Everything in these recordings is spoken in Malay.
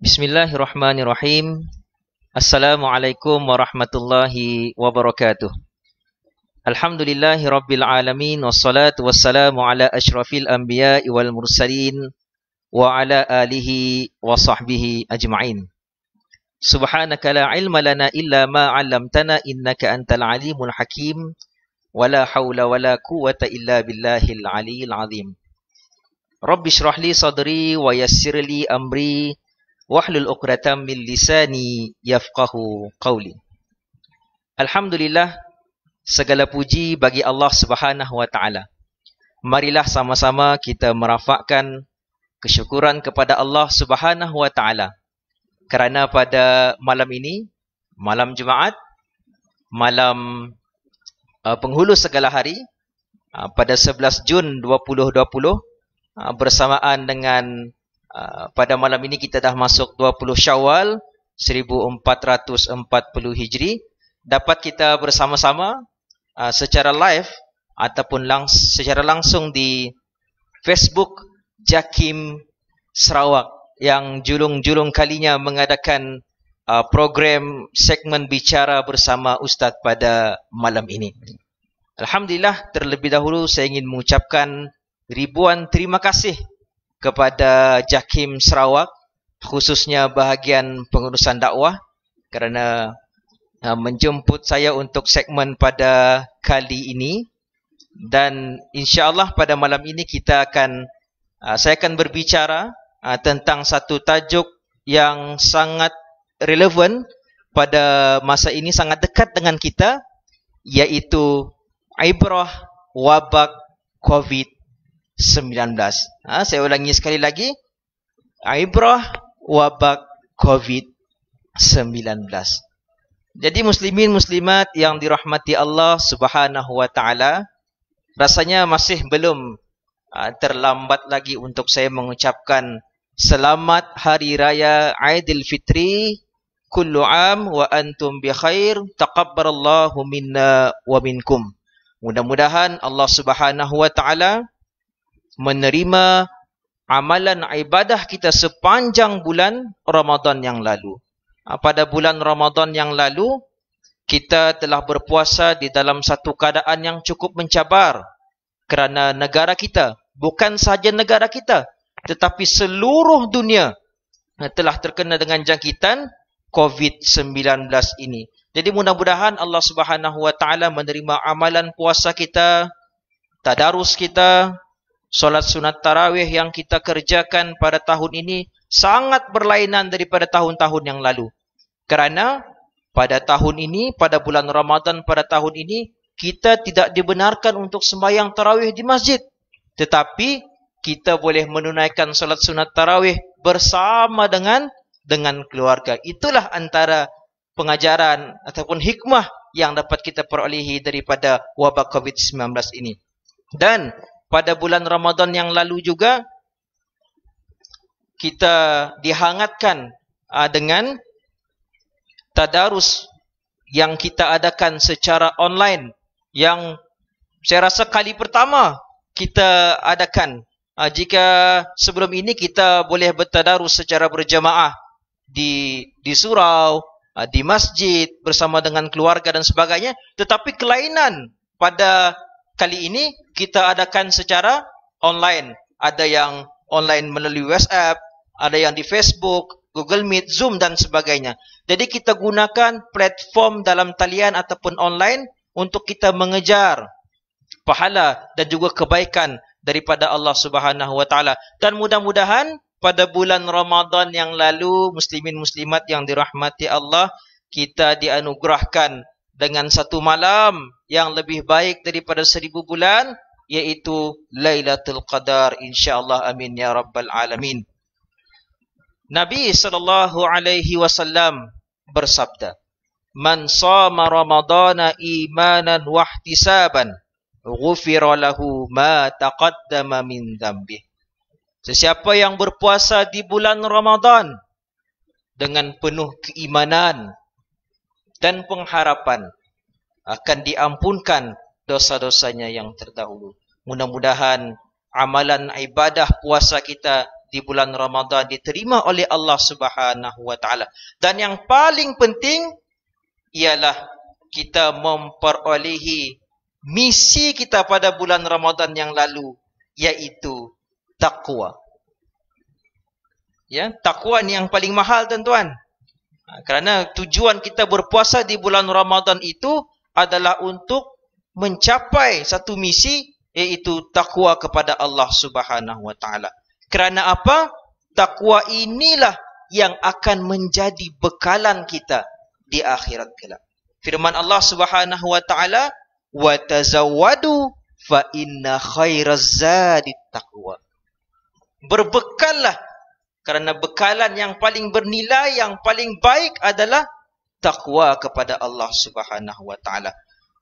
Bismillahirrahmanirrahim. Assalamualaikum warahmatullahi wabarakatuh. Alhamdulillahi rabbil alamin. Wassalatu wassalamu ala ashrafil anbiya'i wal mursalin wa ala alihi wa sahbihi ajma'in. Subhanaka la ilma lana illa ma 'allamtana innaka antal alimul hakim. Wa la hawla wa la quwwata illa billahil aliyyil azim. Rabbi shrah li sadri wa yassir li amri wahlul 'uqdatam min lisani yafqahu qawli. Alhamdulillah, segala puji bagi Allah Subhanahu wa taala. Marilah sama-sama kita merafakkan kesyukuran kepada Allah Subhanahu wa taala kerana pada malam ini, malam Jumaat, malam penghulu segala hari, pada 11 Jun 2020, bersamaan dengan pada malam ini kita dah masuk 20 Syawal 1440 Hijri, dapat kita bersama-sama secara live ataupun secara langsung di Facebook JAKIM Sarawak yang julung-julung kalinya mengadakan program segmen bicara bersama Ustaz pada malam ini. Alhamdulillah, terlebih dahulu saya ingin mengucapkan ribuan terima kasih kepada JAKIM Sarawak, khususnya bahagian pengurusan dakwah, kerana menjemput saya untuk segmen pada kali ini. Dan insya-Allah pada malam ini saya akan berbicara tentang satu tajuk yang sangat relevan pada masa ini, sangat dekat dengan kita, iaitu ibrah wabak COVID-19. Saya ulangi sekali lagi. Ibrah wabak COVID-19. Jadi muslimin muslimat yang dirahmati Allah Subhanahu wa taala, rasanya masih belum terlambat lagi untuk saya mengucapkan selamat hari raya Aidilfitri. Kullu am wa antum bi khair. Taqabbalallahu minna wa minkum. Mudah-mudahan Allah Subhanahu wa taala menerima amalan ibadah kita sepanjang bulan Ramadan yang lalu. Pada bulan Ramadan yang lalu, kita telah berpuasa di dalam satu keadaan yang cukup mencabar kerana negara kita, bukan sahaja negara kita, tetapi seluruh dunia telah terkena dengan jangkitan COVID-19 ini. Jadi mudah-mudahan Allah Subhanahu wa taala menerima amalan puasa kita, tadarus kita, solat sunat tarawih yang kita kerjakan pada tahun ini sangat berlainan daripada tahun-tahun yang lalu. Kerana pada tahun ini, pada bulan Ramadan pada tahun ini, kita tidak dibenarkan untuk sembahyang tarawih di masjid. Tetapi kita boleh menunaikan solat sunat tarawih bersama dengan keluarga. Itulah antara pengajaran ataupun hikmah yang dapat kita perolehi daripada wabak COVID-19 ini. Dan pada bulan Ramadan yang lalu juga kita dihangatkan dengan tadarus yang kita adakan secara online, yang saya rasa kali pertama kita adakan. Jika sebelum ini kita boleh bertadarus secara berjamaah di surau, di masjid bersama dengan keluarga dan sebagainya, tetapi kelainan pada kali ini kita adakan secara online. Ada yang online melalui WhatsApp, ada yang di Facebook, Google Meet, Zoom dan sebagainya. Jadi kita gunakan platform dalam talian ataupun online untuk kita mengejar pahala dan juga kebaikan daripada Allah Subhanahu wa taala. Dan mudah-mudahan pada bulan Ramadan yang lalu, muslimin muslimat yang dirahmati Allah, kita dianugerahkan dengan satu malam yang lebih baik daripada 1000 bulan, yaitu Lailatul Qadar, insya-Allah. Amin ya rabbal alamin. Nabi sallallahu alaihi wasallam bersabda, "Man shama Ramadana imanan wa ihtisaban, ghufira lahu ma taqaddama min dhanbi." Sesiapa yang berpuasa di bulan Ramadan dengan penuh keimanan dan pengharapan, akan diampunkan dosa-dosanya yang terdahulu. Mudah-mudahan amalan ibadah puasa kita di bulan Ramadan diterima oleh Allah Subhanahu wa taala. Dan yang paling penting ialah kita memperolehi misi kita pada bulan Ramadan yang lalu, yaitu takwa. Ya, takwa ni yang paling mahal, tuan-tuan. Kerana tujuan kita berpuasa di bulan Ramadan itu adalah untuk mencapai satu misi, iaitu takwa kepada Allah Subhanahu wa taala. Kerana apa? Takwa inilah yang akan menjadi bekalan kita di akhirat kelak. Firman Allah Subhanahu wa taala, "Wa tazawwadu fa inna khairaz zadit taqwa." Berbekallah, kerana bekalan yang paling bernilai, yang paling baik adalah takwa kepada Allah Subhanahu wa taala.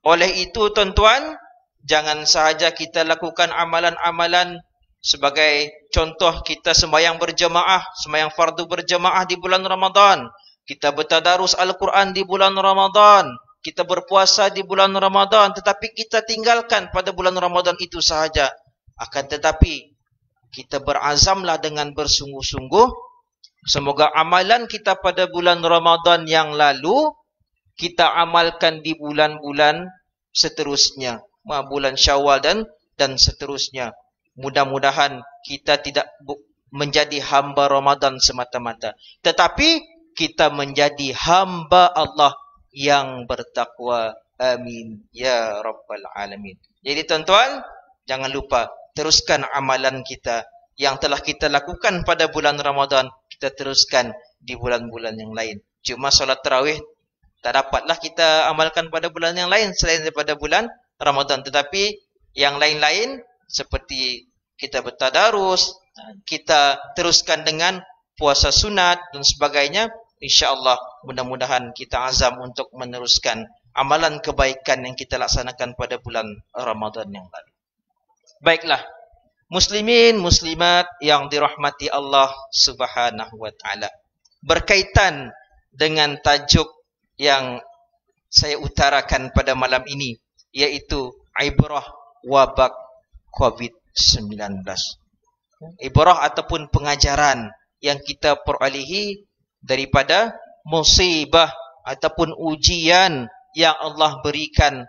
Oleh itu, tuan-tuan, jangan sahaja kita lakukan amalan-amalan sebagai contoh, kita sembahyang berjemaah, sembahyang fardu berjemaah di bulan Ramadan. Kita bertadarus Al-Quran di bulan Ramadan. Kita berpuasa di bulan Ramadan. Tetapi kita tinggalkan pada bulan Ramadan itu sahaja. Akan tetapi, kita berazamlah dengan bersungguh-sungguh. Semoga amalan kita pada bulan Ramadan yang lalu, kita amalkan di bulan-bulan seterusnya. Bulan Syawal dan seterusnya. Mudah-mudahan kita tidak menjadi hamba Ramadan semata-mata, tetapi kita menjadi hamba Allah yang bertakwa. Amin ya rabbal alamin. Jadi tuan-tuan, jangan lupa teruskan amalan kita yang telah kita lakukan pada bulan Ramadan, kita teruskan di bulan-bulan yang lain. Cuma solat tarawih tak dapatlah kita amalkan pada bulan yang lain selain daripada bulan Ramadan. Tetapi yang lain-lain seperti kita bertadarus, kita teruskan dengan puasa sunat dan sebagainya. InsyaAllah mudah-mudahan kita azam untuk meneruskan amalan kebaikan yang kita laksanakan pada bulan Ramadan yang lalu. Baiklah, muslimin, muslimat yang dirahmati Allah Subhanahu wa taala. Berkaitan dengan tajuk yang saya utarakan pada malam ini, yaitu ibrah wabak COVID-19. Ibrah ataupun pengajaran yang kita perolehi daripada musibah ataupun ujian yang Allah berikan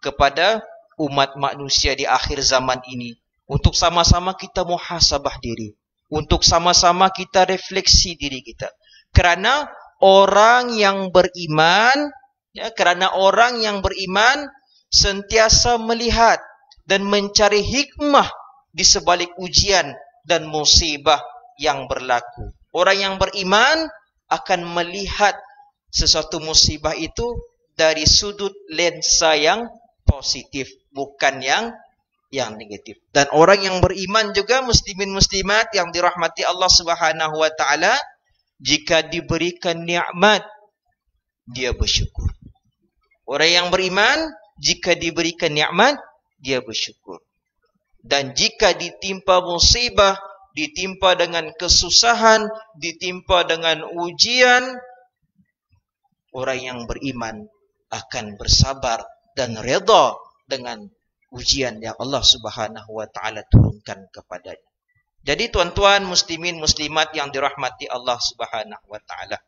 kepada umat manusia di akhir zaman ini. Untuk sama-sama kita muhasabah diri. Untuk sama-sama kita refleksi diri kita. Kerana orang yang beriman, kerana orang yang beriman sentiasa melihat dan mencari hikmah di sebalik ujian dan musibah yang berlaku. Orang yang beriman akan melihat sesuatu musibah itu dari sudut lensa yang positif, bukan yang negatif. Dan orang yang beriman juga, muslimin muslimat yang dirahmati Allah Subhanahu wa taala, jika diberikan nikmat dia bersyukur. Orang yang beriman jika diberikan nikmat dia bersyukur. Dan jika ditimpa musibah, ditimpa dengan kesusahan, ditimpa dengan ujian, orang yang beriman akan bersabar dan redha dengan ujian yang Allah Subhanahu wa taala turunkan kepadanya. Jadi tuan-tuan, muslimin muslimat yang dirahmati Allah Subhanahu wa taala,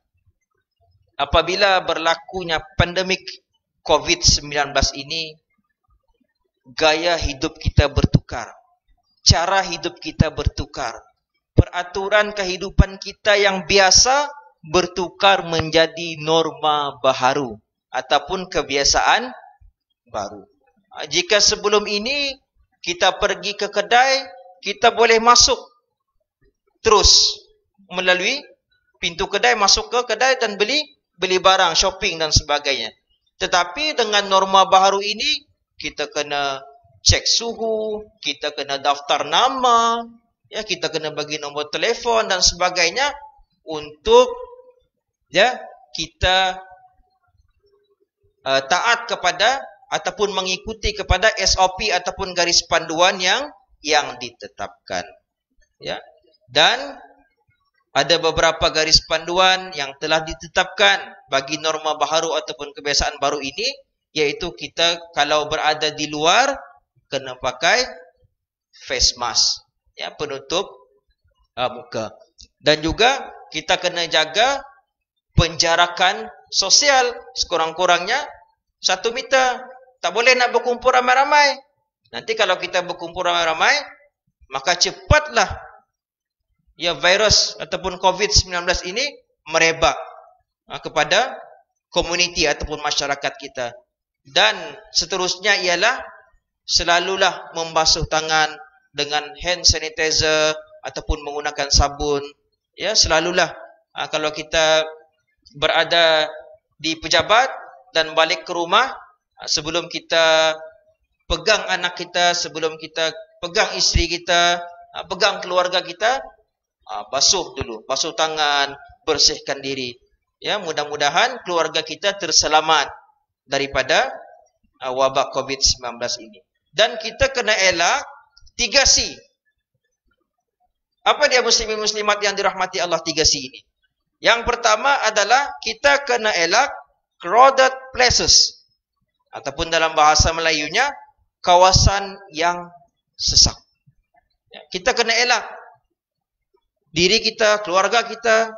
apabila berlakunya pandemik COVID-19 ini, gaya hidup kita bertukar, cara hidup kita bertukar, peraturan kehidupan kita yang biasa bertukar menjadi norma baharu ataupun kebiasaan baru. Jika sebelum ini kita pergi ke kedai, kita boleh masuk terus melalui pintu kedai, masuk ke kedai dan beli barang, shopping dan sebagainya. Tetapi dengan norma baharu ini, kita kena cek suhu, kita kena daftar nama, kita kena bagi nombor telefon dan sebagainya untuk kita taat kepada ataupun mengikuti kepada SOP ataupun garis panduan yang ditetapkan. Dan ada beberapa garis panduan yang telah ditetapkan bagi norma baharu ataupun kebiasaan baru ini, yaitu kita kalau berada di luar kena pakai face mask, penutup muka. Dan juga kita kena jaga penjarakan sosial sekurang-kurangnya 1 meter. Tak boleh nak berkumpul ramai-ramai. Nanti kalau kita berkumpul ramai-ramai, maka cepatlah virus ataupun COVID-19 ini merebak kepada komuniti ataupun masyarakat kita. Dan seterusnya ialah selalulah membasuh tangan dengan hand sanitizer ataupun menggunakan sabun. Ya, selalulah kalau kita berada di pejabat dan balik ke rumah, sebelum kita pegang anak kita, sebelum kita pegang isteri kita, pegang keluarga kita, basuh dulu, basuh tangan, bersihkan diri. Ya, mudah-mudahan keluarga kita terselamat daripada wabak COVID-19 ini. Dan kita kena elak 3C. Apa dia muslimin muslimat yang dirahmati Allah 3C ini? Yang pertama adalah kita kena elak crowded places. Ataupun dalam bahasa Melayunya, kawasan yang sesak. Ya, kita kena elak diri kita, keluarga kita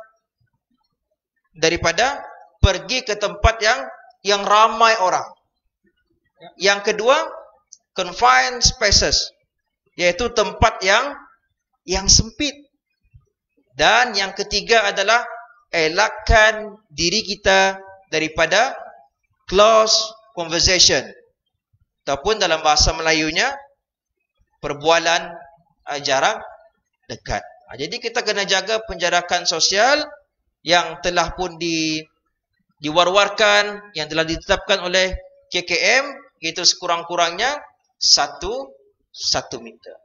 daripada pergi ke tempat yang ramai orang. Yang kedua, confined spaces, yaitu tempat yang sempit. Dan yang ketiga adalah elakkan diri kita daripada close conversation, ataupun dalam bahasa Melayunya perbualan jarak dekat. Jadi kita kena jaga penjarakan sosial yang telah pun diwar-warkan, yang telah ditetapkan oleh KKM, iaitu sekurang-kurangnya 1 meter.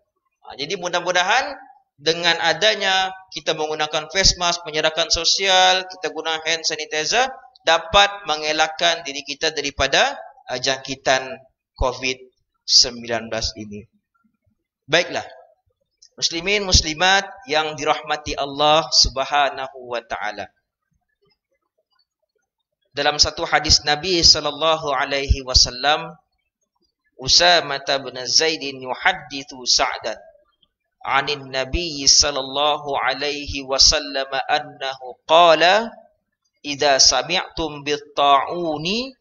Jadi mudah-mudahan dengan adanya kita menggunakan face mask, penjarakan sosial, kita guna hand sanitizer, dapat mengelakkan diri kita daripada jangkitan COVID-19 ini. Baiklah, muslimin muslimat yang dirahmati Allah Subhanahu wa taala. Dalam satu hadis Nabi sallallahu alaihi wasallam, Usamah bin Zaid yuhaddithu Sa'dan 'anil Nabi sallallahu alaihi wasallam annahu qala idza sami'tum bit-ta'uni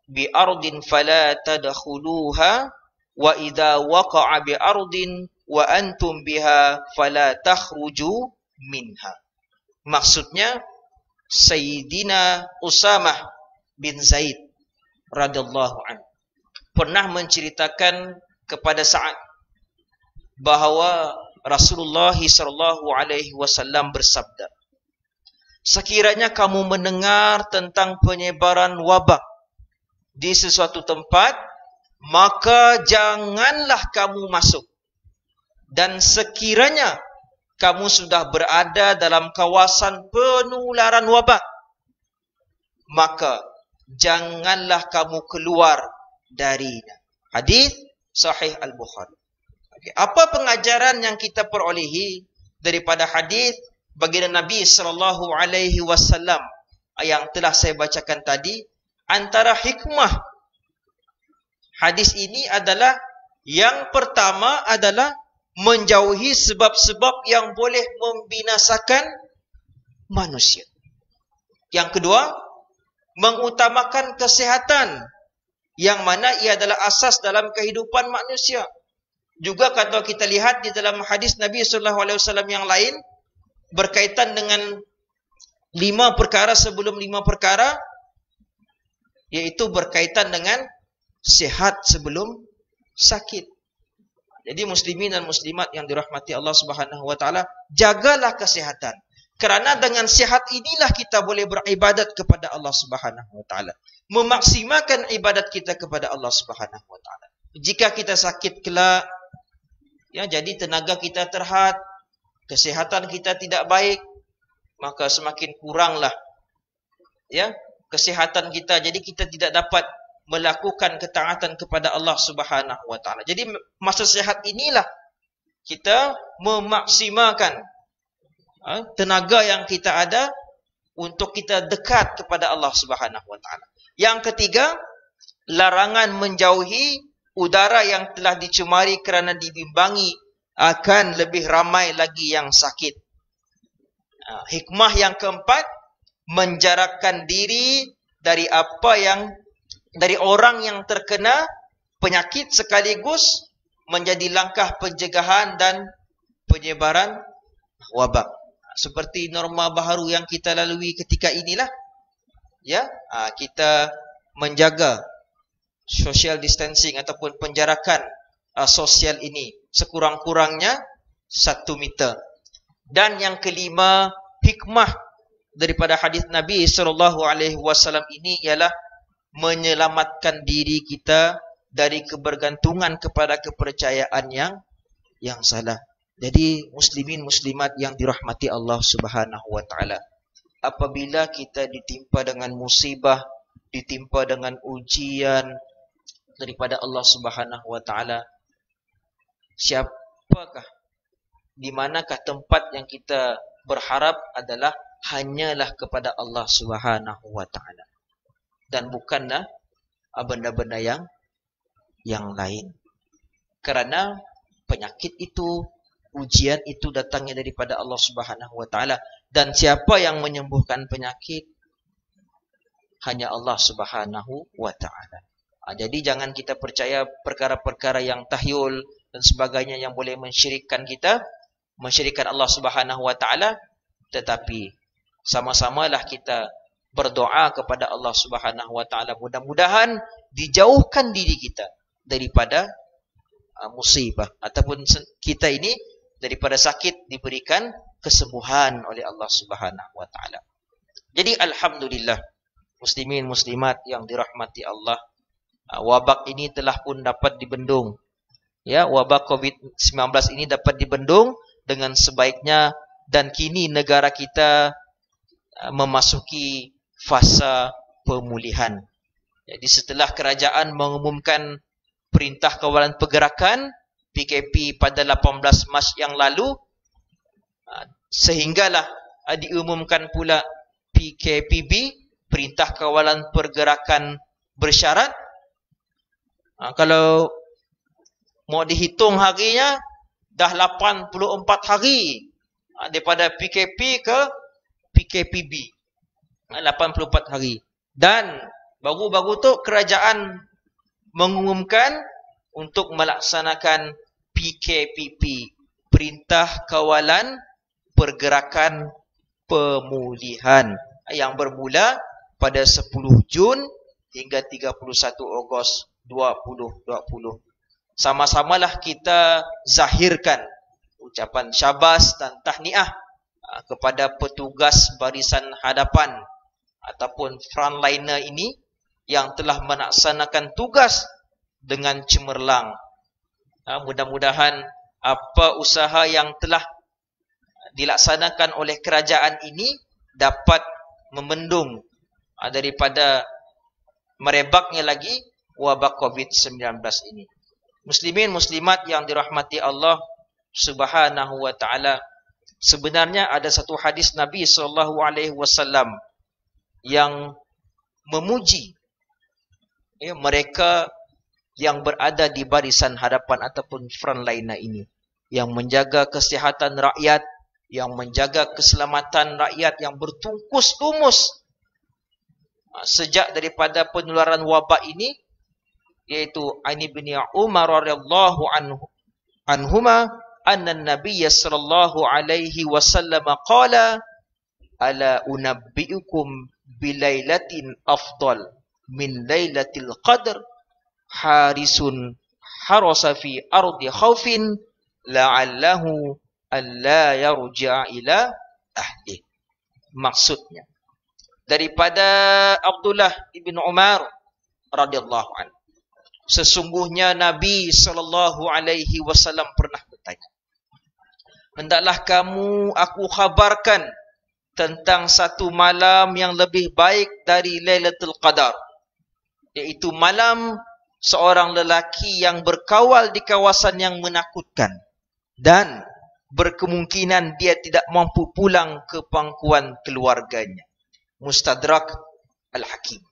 bi ardin fala tadkhuluha wa idza waqa'a bi ardin wa antum biha fala takhruju minha. Maksudnya Sayyidina Usamah bin Zaid radhiyallahu anhu pernah menceritakan kepada Sa'ad bahawa Rasulullah sallallahu alaihi wasallam bersabda, sekiranya kamu mendengar tentang penyebaran wabak di sesuatu tempat, maka janganlah kamu masuk. Dan sekiranya kamu sudah berada dalam kawasan penularan wabak, maka janganlah kamu keluar darinya. Hadis Sahih Al-Bukhari. Apa pengajaran yang kita perolehi daripada hadis baginda Nabi sallallahu alaihi wasallam yang telah saya bacakan tadi? Antara hikmah hadis ini adalah, yang pertama adalah menjauhi sebab-sebab yang boleh membinasakan manusia. Yang kedua, mengutamakan kesihatan, yang mana ia adalah asas dalam kehidupan manusia. Juga kalau kita lihat di dalam hadis Nabi sallallahu alaihi wasallam yang lain berkaitan dengan 5 perkara sebelum 5 perkara, yaitu berkaitan dengan sehat sebelum sakit. Jadi muslimin dan muslimat yang dirahmati Allah Subhanahu wa taala, jagalah kesihatan. Kerana dengan sihat inilah kita boleh beribadat kepada Allah Subhanahu wa taala. Memaksimalkan ibadat kita kepada Allah Subhanahu wa taala. Jika kita sakit kelak, ya, jadi tenaga kita terhad, kesihatan kita tidak baik, maka semakin kuranglah ya kesihatan kita. Jadi kita tidak dapat melakukan ketaatan kepada Allah Subhanahu wa taala. Jadi masa sihat inilah kita memaksimalkan tenaga yang kita ada untuk kita dekat kepada Allah Subhanahu wa taala. Yang ketiga, larangan menjauhi udara yang telah dicemari kerana dibimbangi akan lebih ramai lagi yang sakit. Hikmah yang keempat, menjarakkan diri dari dari orang yang terkena penyakit sekaligus menjadi langkah pencegahan dan penyebaran wabak. Seperti norma baharu yang kita lalui ketika inilah, ya, kita menjaga social distancing ataupun penjarakan sosial ini sekurang-kurangnya 1 meter. Dan yang kelima, hikmah daripada hadis Nabi SAW ini ialah menyelamatkan diri kita dari kebergantungan kepada kepercayaan yang salah. Jadi muslimin muslimat yang dirahmati Allah Subhanahu wa taala, apabila kita ditimpa dengan musibah, ditimpa dengan ujian daripada Allah Subhanahu wa taala, siapakah, di manakah tempat yang kita berharap adalah hanyalah kepada Allah Subhanahu wa taala dan bukanlah benda-benda yang lain. Kerana penyakit itu, ujian itu datangnya daripada Allah Subhanahu wa taala, dan siapa yang menyembuhkan penyakit? Hanya Allah Subhanahu wa taala. Jadi jangan kita percaya perkara-perkara yang tahyul dan sebagainya yang boleh mensyirikkan kita, mensyirikkan Allah Subhanahu wa taala, tetapi sama-samalah kita berdoa kepada Allah Subhanahu wa taala, mudah-mudahan dijauhkan diri kita daripada musibah, ataupun kita ini daripada sakit diberikan kesembuhan oleh Allah Subhanahu wa taala. Jadi alhamdulillah muslimin muslimat yang dirahmati Allah, wabak ini telah pun dapat dibendung. Ya, wabak COVID-19 ini dapat dibendung dengan sebaiknya, dan kini negara kita memasuki fasa pemulihan. Jadi setelah kerajaan mengumumkan Perintah Kawalan Pergerakan PKP pada 18 Mac yang lalu, sehinggalah diumumkan pula PKPB, Perintah Kawalan Pergerakan Bersyarat. Kalau mau dihitung harinya, dah 84 hari daripada PKP ke PKPB. 84 hari. Dan baru-baru tu kerajaan mengumumkan untuk melaksanakan PKPP, Perintah Kawalan Pergerakan Pemulihan, yang bermula pada 10 Jun hingga 31 Ogos 2020. Sama-samalah kita zahirkan ucapan syabas dan tahniah kepada petugas barisan hadapan ataupun frontliner ini yang telah melaksanakan tugas dengan cemerlang. Mudah-mudahan apa usaha yang telah dilaksanakan oleh kerajaan ini dapat membendung daripada merebaknya lagi wabak COVID-19 ini. Muslimin muslimat yang dirahmati Allah Subhanahu wa taala, sebenarnya ada satu hadis Nabi SAW yang memuji mereka yang berada di barisan hadapan ataupun frontliner ini, yang menjaga kesihatan rakyat, yang menjaga keselamatan rakyat, yang bertungkus lumus sejak daripada penularan wabak ini, yaitu Ani bin Umar radhiyallahu anhuma anna an-nabiy sallallahu alaihi wasallam qala ala unabbiukum bilailatin afdal min lailatil qadr harisun harasa fi ardi khaufin la'allahu alla yarji'a ila ahli. Maksudnya daripada Abdullah ibn Umar radhiyallahu anhu, sesungguhnya Nabi sallallahu alaihi wasallam pernah bertanya, hendaklah aku khabarkan tentang satu malam yang lebih baik dari Lailatul Qadar, yaitu malam seorang lelaki yang berkawal di kawasan yang menakutkan dan berkemungkinan dia tidak mampu pulang ke pangkuan keluarganya. Mustadrak Al-Hakim.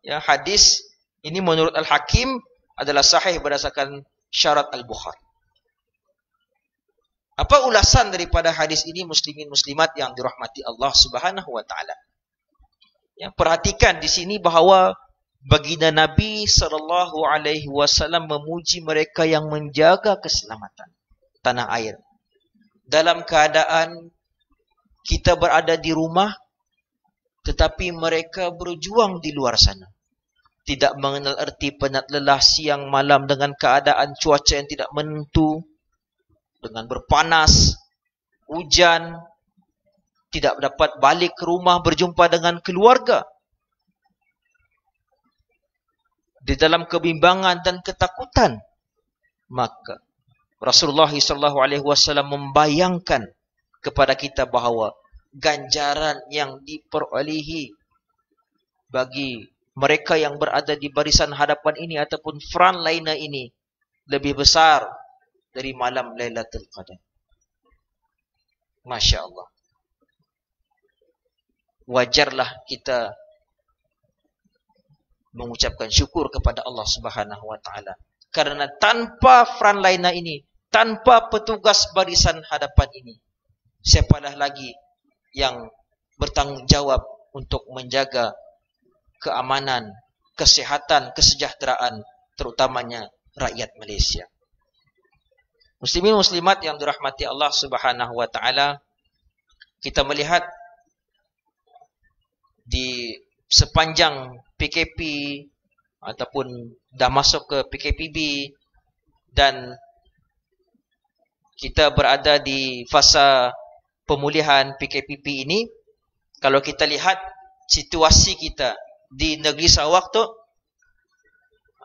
Ya, hadis ini menurut Al-Hakim adalah sahih berdasarkan syarat Al-Bukhari. Apa ulasan daripada hadis ini muslimin muslimat yang dirahmati Allah Subhanahu wa taala? Ya, perhatikan di sini bahawa baginda Nabi sallallahu alaihi wasallam memuji mereka yang menjaga keselamatan tanah air. Dalam keadaan kita berada di rumah, tetapi mereka berjuang di luar sana. Tidak mengenal erti penat lelah siang malam dengan keadaan cuaca yang tidak menentu, dengan berpanas, hujan, tidak dapat balik ke rumah berjumpa dengan keluarga. Di dalam kebimbangan dan ketakutan, maka Rasulullah SAW membayangkan kepada kita bahawa ganjaran yang diperolehi bagi mereka yang berada di barisan hadapan ini ataupun frontliner ini lebih besar dari malam Lailatul Qadar. Masya Allah. Wajarlah kita mengucapkan syukur kepada Allah Subhanahu wa taala. Karena tanpa frontliner ini, tanpa petugas barisan hadapan ini, siapalah lagi yang bertanggungjawab untuk menjaga keamanan, kesehatan, kesejahteraan, terutamanya rakyat Malaysia. Muslimin muslimat yang dirahmati Allah Subhanahu wa taala, kita melihat di sepanjang PKP ataupun dah masuk ke PKPB dan kita berada di fasa pemulihan PKPB ini, kalau kita lihat situasi kita di negeri Sarawak tu,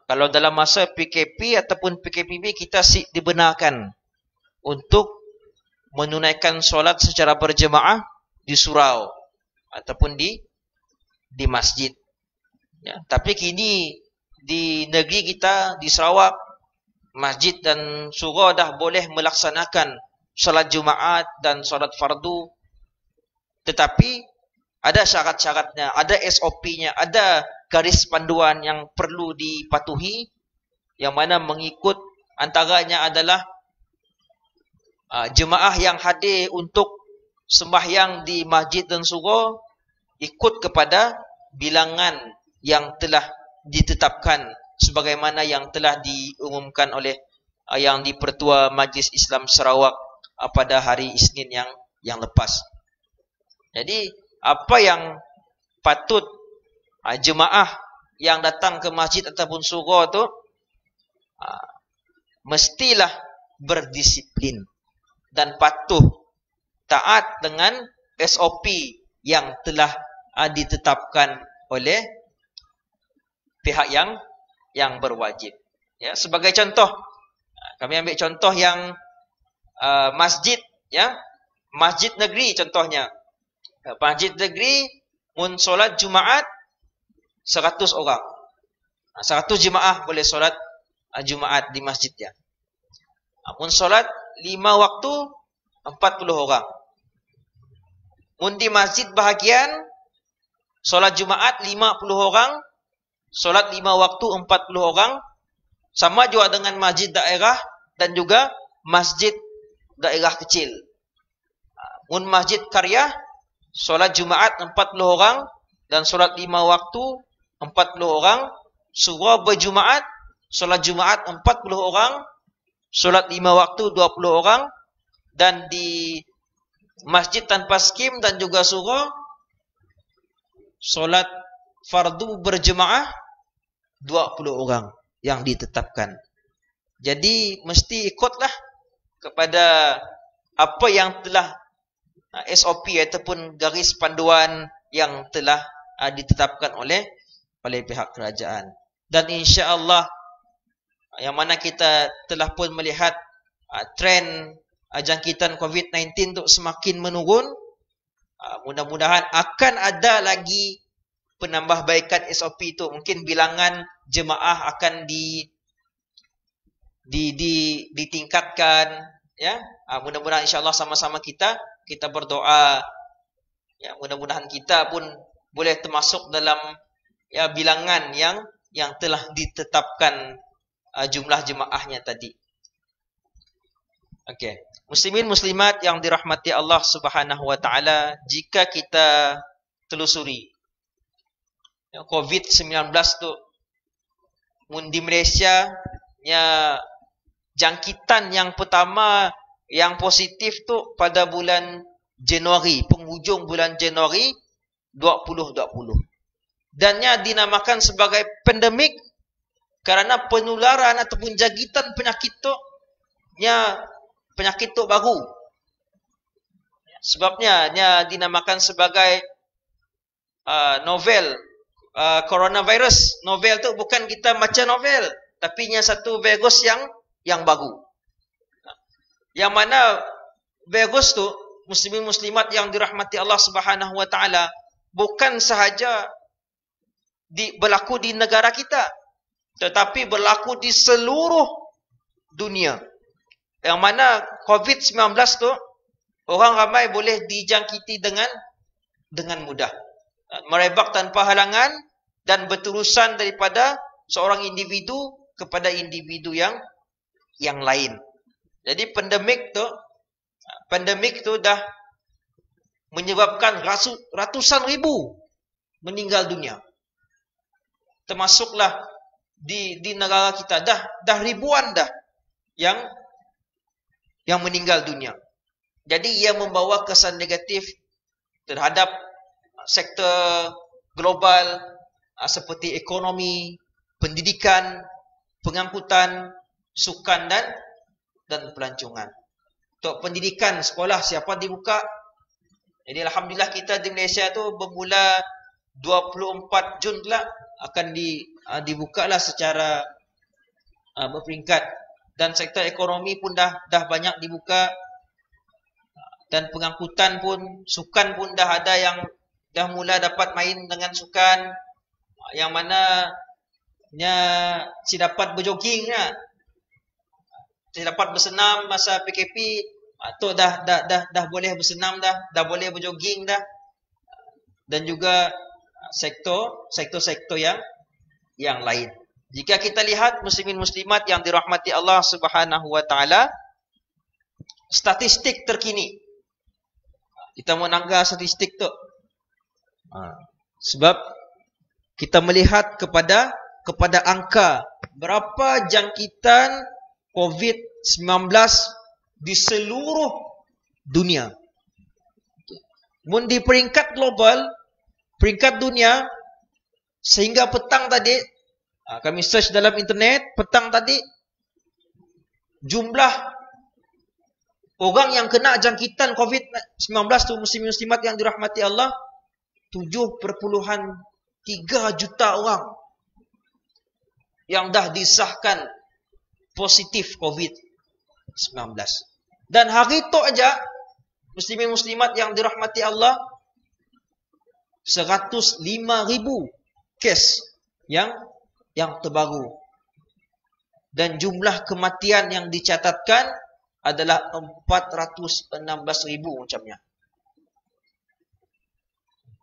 kalau dalam masa PKP ataupun PKPB kita dibenarkan untuk menunaikan solat secara berjemaah di surau ataupun di masjid. Ya, tapi kini di negeri kita di Sarawak, masjid dan surau dah boleh melaksanakan solat Jumaat dan solat fardu, tetapi ada syarat-syaratnya, ada SOP-nya, ada garis panduan yang perlu dipatuhi, yang mana mengikut antaranya adalah jemaah yang hadir untuk sembahyang di masjid dan surau ikut kepada bilangan yang telah ditetapkan sebagaimana yang telah diumumkan oleh yang di-Pertua Majlis Islam Sarawak pada hari Isnin yang lepas. Jadi apa yang patut jemaah yang datang ke masjid ataupun surau tu mestilah berdisiplin dan patuh taat dengan SOP yang telah ditetapkan oleh pihak yang berwajib. Ya, sebagai contoh, kami ambil contoh yang masjid, ya, masjid negeri contohnya. Masjid negeri mun solat Jumaat 100 orang. 100 jemaah boleh solat Jumaat di masjidnya. Mun solat 5 waktu 40 orang. Mun di masjid bahagian solat Jumaat 50 orang, solat 5 waktu 40 orang, sama juga dengan masjid daerah dan juga masjid daerah kecil. Mun masjid karya, solat Jumaat 40 orang dan solat 5 waktu 40 orang, surau berjumaat, solat Jumaat 40 orang, solat 5 waktu 20 orang, dan di masjid tanpa skim dan juga surau, solat fardu berjemaah 20 orang yang ditetapkan. Jadi mesti ikutlah kepada apa yang telah SOP ataupun garis panduan yang telah ditetapkan oleh pihak kerajaan. Dan insya-Allah yang mana kita telah pun melihat trend jangkitan COVID-19 itu semakin menurun, mudah-mudahan akan ada lagi penambahbaikan SOP itu. Mungkin bilangan jemaah akan ditingkatkan, ya. Mudah-mudahan insya-Allah sama-sama kita berdoa, ya, mudah-mudahan kita pun boleh termasuk dalam ya bilangan yang telah ditetapkan jumlah jemaahnya tadi. Okey. Muslimin muslimat yang dirahmati Allah Subhanahu wa taala, jika kita telusuri COVID-19 tu di Malaysia nya jangkitan yang pertama yang positif tu pada bulan Januari, penghujung bulan Januari 2020. Dannya dinamakan sebagai pandemik kerana penularan ataupun jangkitan penyakit tu penyakit tu baru. Sebabnya dinamakan sebagai novel coronavirus. Novel tu bukan kita macam novel, tapi satu virus yang baru. Yang mana virus tu, muslimin muslimat yang dirahmati Allah Subhanahu wa taala, bukan sahaja berlaku di negara kita, tetapi berlaku di seluruh dunia. Yang mana COVID-19 tu orang ramai boleh dijangkiti dengan mudah. Merebak tanpa halangan dan berterusan daripada seorang individu kepada individu yang lain. Jadi pandemik tu dah menyebabkan ratusan ribu meninggal dunia. Termasuklah di negara kita dah ribuan dah yang meninggal dunia. Jadi ia membawa kesan negatif terhadap sektor global seperti ekonomi, pendidikan, pengangkutan, sukan dan pelancongan. Untuk pendidikan sekolah siapa dibuka? Jadi alhamdulillah kita di Malaysia tu bermula 24 Jun pula akan dibukalah secara berperingkat. Dan sektor ekonomi pun dah banyak dibuka, dan pengangkutan pun, sukan pun dah ada yang dah mula dapat main dengan sukan, yang mana si dapat berjoging lah, si dapat bersenam masa PKP tu dah boleh bersenam dah boleh berjoging dah, dan juga sektor yang lain. Jika kita lihat muslimin muslimat yang dirahmati Allah Subhanahu wa taala, statistik terkini. Kita mau nangga statistik tu. Sebab kita melihat kepada angka berapa jangkitan COVID-19 di seluruh dunia. Mun di peringkat global, peringkat dunia, sehingga petang tadi kami search dalam internet, petang tadi jumlah orang yang kena jangkitan COVID-19 tu, muslimin muslimat yang dirahmati Allah, 7.3 juta orang yang dah disahkan positif COVID-19. Dan hari itu aja, muslimin muslimat yang dirahmati Allah, 105,000 kes yang terbaru. Dan jumlah kematian yang dicatatkan adalah 416,000 macamnya.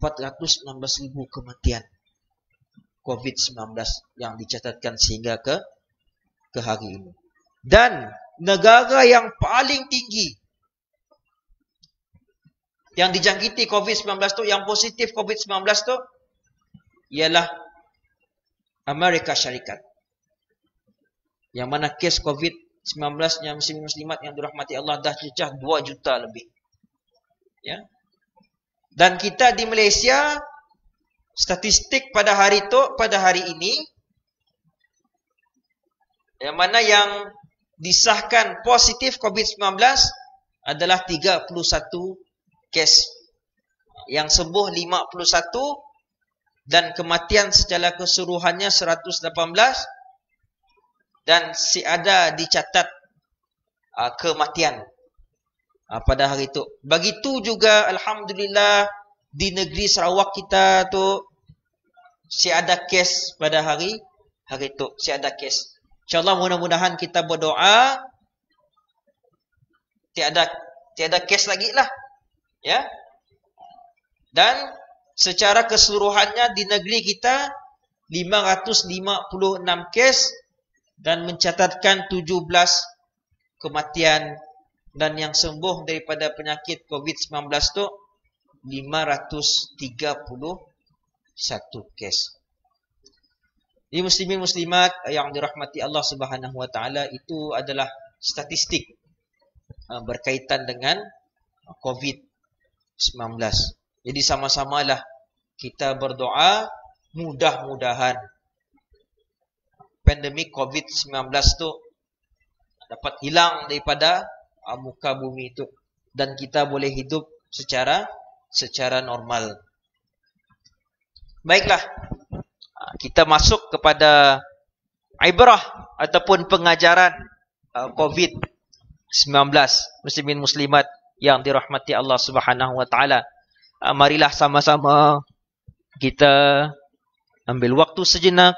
416,000 kematian COVID-19 yang dicatatkan sehingga ke hari ini. Dan negara yang paling tinggi yang dijangkiti COVID-19 tu, yang positif COVID-19 tu, ialah Amerika Syarikat. Yang mana kes COVID-19 yang muslimat yang dirahmati Allah dah cecah 2 juta lebih. Ya. Dan kita di Malaysia, statistik pada hari ini, yang mana yang disahkan positif COVID-19 adalah 31 kes. Yang sembuh 51, dan kematian secara keseluruhannya 118, dan ada dicatat kematian pada hari itu. Begitu juga alhamdulillah di negeri Sarawak kita tu ada kes pada hari itu, ada kes. InsyaAllah mudah-mudahan kita berdoa tiada kes lagi lah, ya. Dan secara keseluruhannya di negeri kita 556 kes dan mencatatkan 17 kematian Dan yang sembuh daripada penyakit COVID-19 tu 531 kes. Di muslimin muslimat yang dirahmati Allah Subhanahu wa taala, itu adalah statistik berkaitan dengan COVID-19. Jadi sama-samalah kita berdoa, mudah-mudahan pandemik COVID-19 tu dapat hilang daripada muka bumi itu dan kita boleh hidup secara normal. Baiklah, kita masuk kepada ibrah ataupun pengajaran COVID-19, muslimin muslimat yang dirahmati Allah Subhanahu wa taala. Marilah sama-sama kita ambil waktu sejenak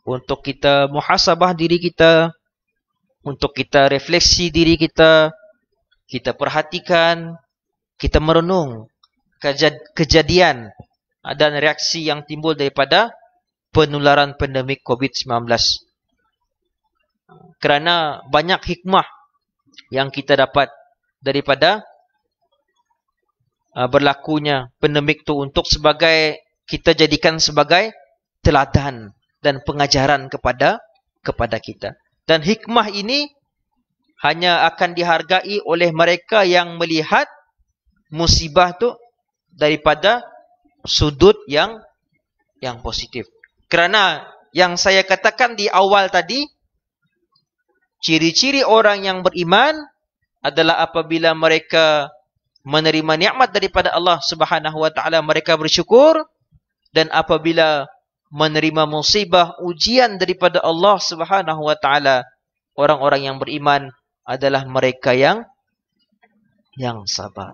untuk kita muhasabah diri kita, untuk kita refleksi diri kita, kita perhatikan, kita merenung kejadian dan reaksi yang timbul daripada penularan pandemik COVID-19. Kerana banyak hikmah yang kita dapat daripada berlakunya pandemik itu untuk kita jadikan sebagai teladan dan pengajaran kepada kita. Dan hikmah ini hanya akan dihargai oleh mereka yang melihat musibah itu daripada sudut yang positif. Kerana yang saya katakan di awal tadi, ciri-ciri orang yang beriman adalah apabila mereka menerima nikmat daripada Allah Subhanahu wa taala, mereka bersyukur, dan apabila menerima musibah, ujian daripada Allah Subhanahu wa taala, orang-orang yang beriman adalah mereka yang sabar.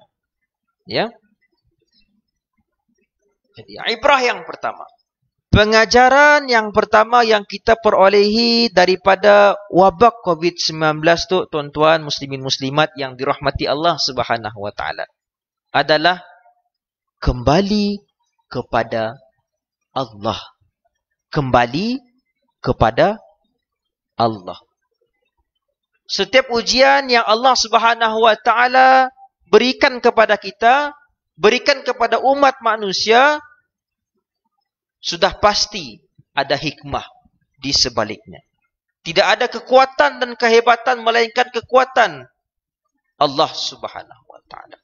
Ya. Jadi ibrah yang pertama, pengajaran yang pertama yang kita perolehi daripada wabak COVID-19 tu, tuan-tuan muslimin muslimat yang dirahmati Allah Subhanahu wa taala, adalah kembali kepada Allah. Kembali kepada Allah. Setiap ujian yang Allah Subhanahu wa taala berikan kepada kita, berikan kepada umat manusia, sudah pasti ada hikmah di sebaliknya. Tidak ada kekuatan dan kehebatan melainkan kekuatan Allah Subhanahu wa taala.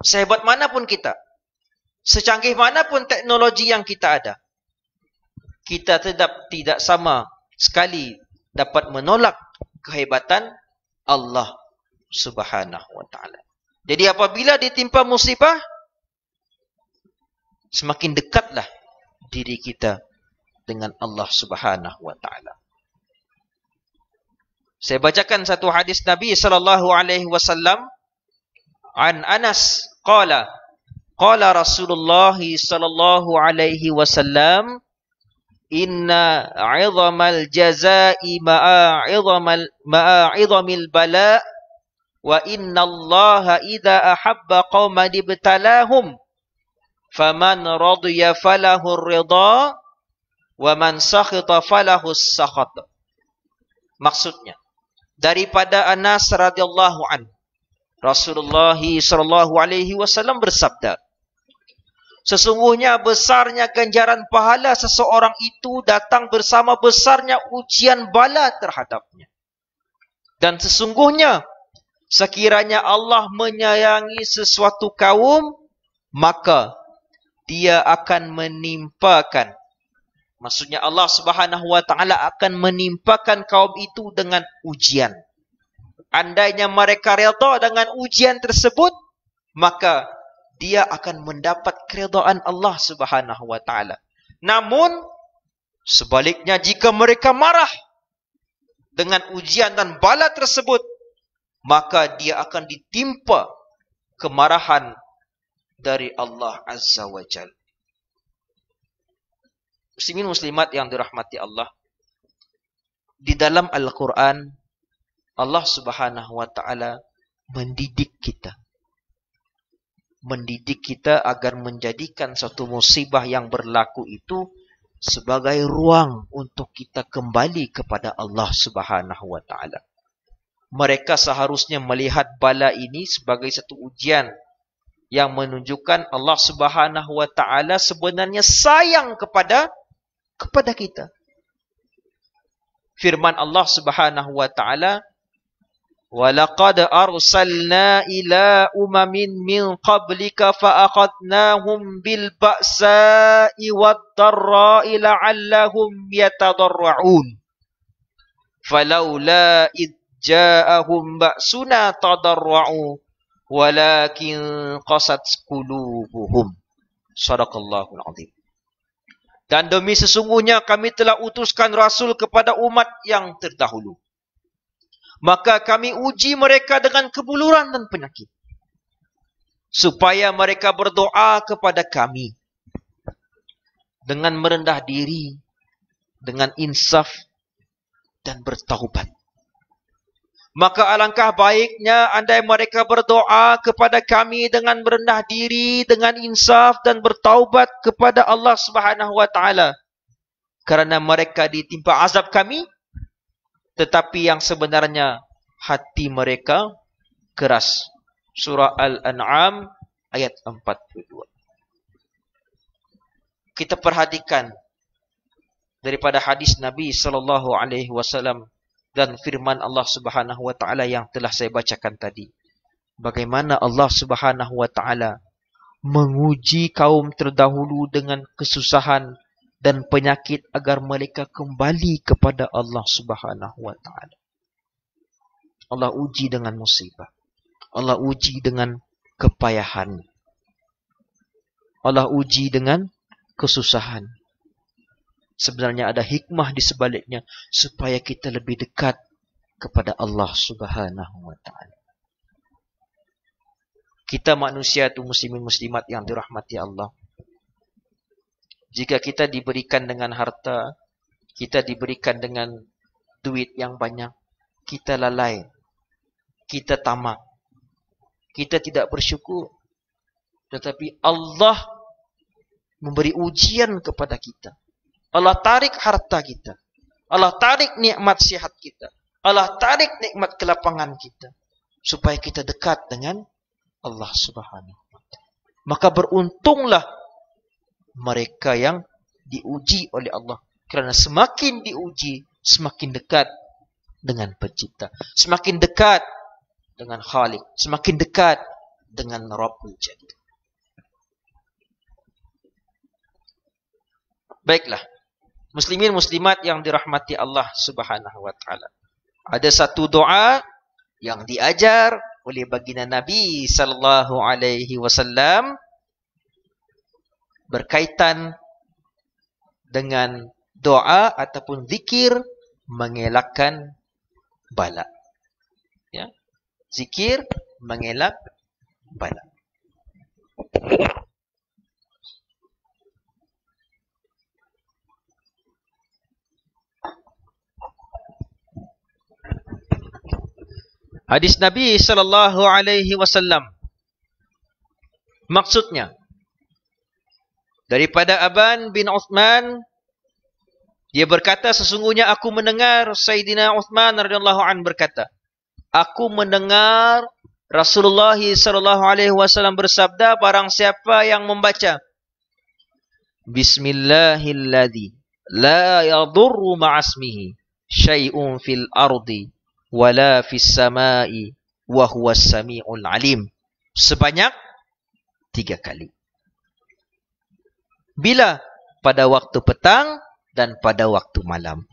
Sehebat manapun kita, secanggih manapun teknologi yang kita ada, kita tetap tidak sama sekali dapat menolak kehebatan Allah Subhanahu wa taala. Jadi apabila ditimpa musibah, semakin dekatlah diri kita dengan Allah Subhanahu wa taala. Saya bacakan satu hadis Nabi sallallahu alaihi wasallam, an Anas qala Rasulullah sallallahu alaihi wasallam, inna 'idhamal jazaa'i ma'a 'idhamil bala' wa inna Allaha idza ahabba qauman ibtalahum faman radiya falahu ar-ridha wa man sakhita falahu as-sakhat. Maksudnya daripada Anas radhiyallahu anhu, Rasulullah sallallahu alaihi wasallam bersabda, sesungguhnya besarnya ganjaran pahala seseorang itu datang bersama besarnya ujian bala terhadapnya. Dan sesungguhnya sekiranya Allah menyayangi sesuatu kaum, maka dia akan menimpakan, maksudnya Allah Subhanahu wa taala akan menimpakan kaum itu dengan ujian. Andainya mereka redha dengan ujian tersebut, maka dia akan mendapat keridhaan Allah Subhanahu wa taala. Namun sebaliknya, jika mereka marah dengan ujian dan bala tersebut, maka dia akan ditimpa kemarahan dari Allah Azza wa Jalla. Muslimin muslimat yang dirahmati Allah, di dalam Al-Quran Allah Subhanahu wa taala mendidik kita. Mendidik kita agar menjadikan satu musibah yang berlaku itu sebagai ruang untuk kita kembali kepada Allah Subhanahu wa taala. Mereka seharusnya melihat bala ini sebagai satu ujian yang menunjukkan Allah Subhanahu wa taala sebenarnya sayang kepada kita. Firman Allah Subhanahu wa taala, وَلَقَدْ أَرْسَلْنَا إِلَىٰ أُمَمٍ مِّن قَبْلِكَ فَأَخَذْنَاهُمْ بِالْبَأْسَاءِ وَالضَّرَّاءِ لَعَلَّهُمْ يَتَضَرَّعُونَ فَلَوْلَا إِذْ جَاءَهُمْ بَأْسُنَا تَضَرَّعُوا وَلَكِنْ قَسَتْ قُلُوبُهُمْ. Shadaqallahul Azim. Dan demi sesungguhnya kami telah utuskan Rasul kepada umat yang terdahulu. Maka kami uji mereka dengan kebuluran dan penyakit. Supaya mereka berdoa kepada kami. Dengan merendah diri. Dengan insaf. Dan bertaubat. Maka alangkah baiknya andai mereka berdoa kepada kami dengan merendah diri. Dengan insaf dan bertaubat kepada Allah Subhanahu wa taala. Karena mereka ditimpa azab kami. Tetapi yang sebenarnya hati mereka keras. Surah Al-An'am ayat 42. Kita perhatikan daripada hadis Nabi SAW dan firman Allah Subhanahu wa taala yang telah saya bacakan tadi. Bagaimana Allah Subhanahu wa taala menguji kaum terdahulu dengan kesusahan dan penyakit agar mereka kembali kepada Allah Subhanahu wa taala. Allah uji dengan musibah. Allah uji dengan kepayahan. Allah uji dengan kesusahan. Sebenarnya ada hikmah di sebaliknya supaya kita lebih dekat kepada Allah Subhanahu wa taala. Kita manusia itu muslimin muslimat yang dirahmati Allah. Jika kita diberikan dengan harta, kita diberikan dengan duit yang banyak, kita lalai, kita tamak, kita tidak bersyukur. Tetapi Allah memberi ujian kepada kita. Allah tarik harta kita. Allah tarik nikmat sihat kita. Allah tarik nikmat kelapangan kita. Supaya kita dekat dengan Allah Subhanahu wa taala. Maka beruntunglah mereka yang diuji oleh Allah. Kerana semakin diuji, semakin dekat dengan pencipta. Semakin dekat dengan Khalik. Semakin dekat dengan Rabbul Jalil. Baiklah. Muslimin muslimat yang dirahmati Allah Subhanahu wa taala. Ada satu doa yang diajar oleh baginda Nabi sallallahu alaihi wasallam berkaitan dengan doa ataupun zikir mengelakkan bala. Ya. Zikir mengelak bala. Hadis Nabi sallallahu alaihi wasallam. Maksudnya daripada Aban bin Uthman, dia berkata, sesungguhnya aku mendengar Sayyidina Uthman radhiyallahu anhu berkata, aku mendengar Rasulullah sallallahu alaihi wasallam bersabda, barang siapa yang membaca Bismillahilladzi la yadurru ma'asmihi syai'un fil ardi wala fis samai wa huwas samiul alim, sebanyak 3 kali. Bila? Pada waktu petang dan pada waktu malam.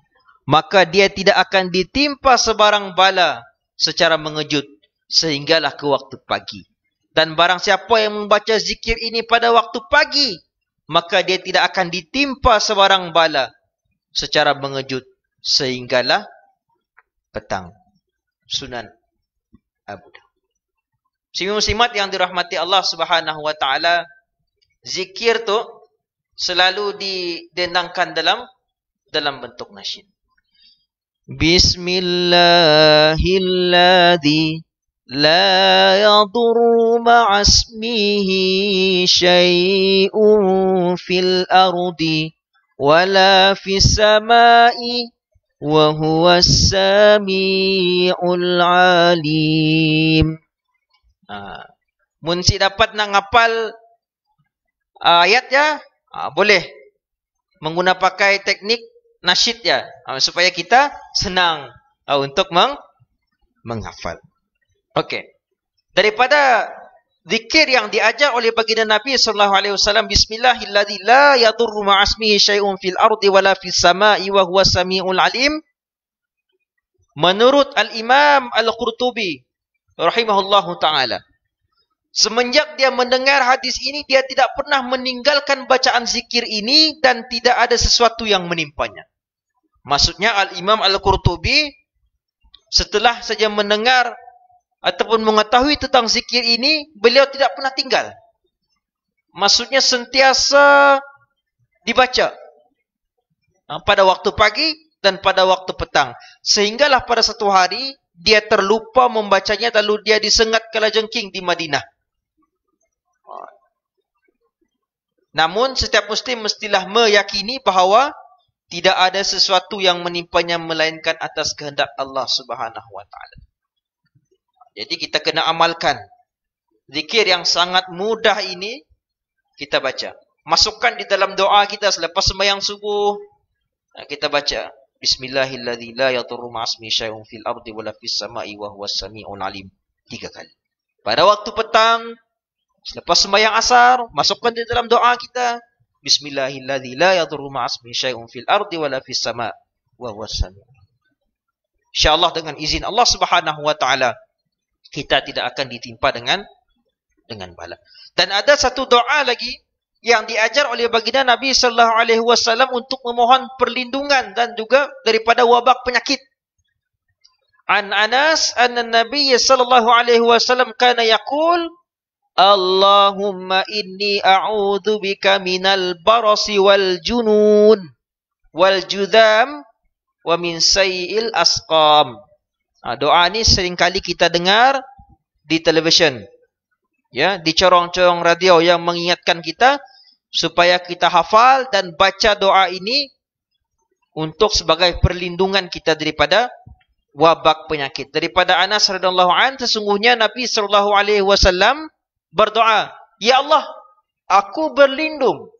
Maka dia tidak akan ditimpa sebarang bala secara mengejut sehinggalah ke waktu pagi. Dan barang siapa yang membaca zikir ini pada waktu pagi, maka dia tidak akan ditimpa sebarang bala secara mengejut sehinggalah petang. Sunan Abu Dawud. Muslimat yang dirahmati Allah Subhanahu wa taala, zikir tu selalu didendangkan dalam bentuk nasyid. Bismillahilladzi la yadurru ma'asmihi syai'un fil ardi wala fis samai wa huwas samiul alim. Mun si dapat nak ngapal ayat ya, boleh menggunakan pakai teknik nasyid ya, supaya kita senang untuk menghafal. Okey. Daripada zikir yang diajar oleh baginda Nabi sallallahu alaihi wasallam, bismillahilladzi la yadurru ma'asmihi syai'un fil ardi wala fis sama'i wa huwas samiul alim. Menurut Al-Imam Al-Qurtubi rahimahullahu taala, semenjak dia mendengar hadis ini, dia tidak pernah meninggalkan bacaan zikir ini dan tidak ada sesuatu yang menimpanya. Maksudnya Al-Imam Al-Qurtubi setelah saja mendengar ataupun mengetahui tentang zikir ini, beliau tidak pernah tinggal. Maksudnya sentiasa dibaca pada waktu pagi dan pada waktu petang. Sehinggalah pada satu hari dia terlupa membacanya, lalu dia disengat kalajengking di Madinah. Namun setiap muslim mestilah meyakini bahawa tidak ada sesuatu yang menimpanya melainkan atas kehendak Allah Subhanahu wa taala. Jadi kita kena amalkan zikir yang sangat mudah ini, kita baca. Masukkan di dalam doa kita selepas sembahyang subuh, kita baca bismillahilladzi la yadurru ma'asmihi syai'un fil ardi wala fis sama'i wa huwas samiul alim 3 kali. Pada waktu petang selepas sembahyang asar, masukkan di dalam doa kita bismillahilladzi la yadurru ma'asmihi syai'un fil ardi wala fis sama'i wa huwas samiul alim. Insyaallah dengan izin Allah Subhanahu wa taala kita tidak akan ditimpa dengan bala. Dan ada satu doa lagi yang diajar oleh baginda Nabi sallallahu alaihi wasallam untuk memohon perlindungan dan juga daripada wabak penyakit. An Anas anna Nabi sallallahu alaihi wasallam kana yaqul, Allahumma inni a'udzu bika minal barasi wal junun wal judham wa min sayyi'il asqam. Doa ni seringkali kita dengar di televisyen, ya, di corong-corong radio yang mengingatkan kita supaya kita hafal dan baca doa ini untuk sebagai perlindungan kita daripada wabak penyakit. Daripada Anas radhiyallahu an, sesungguhnya Nabi sallallahu alaihi wasallam berdoa, ya Allah, aku berlindung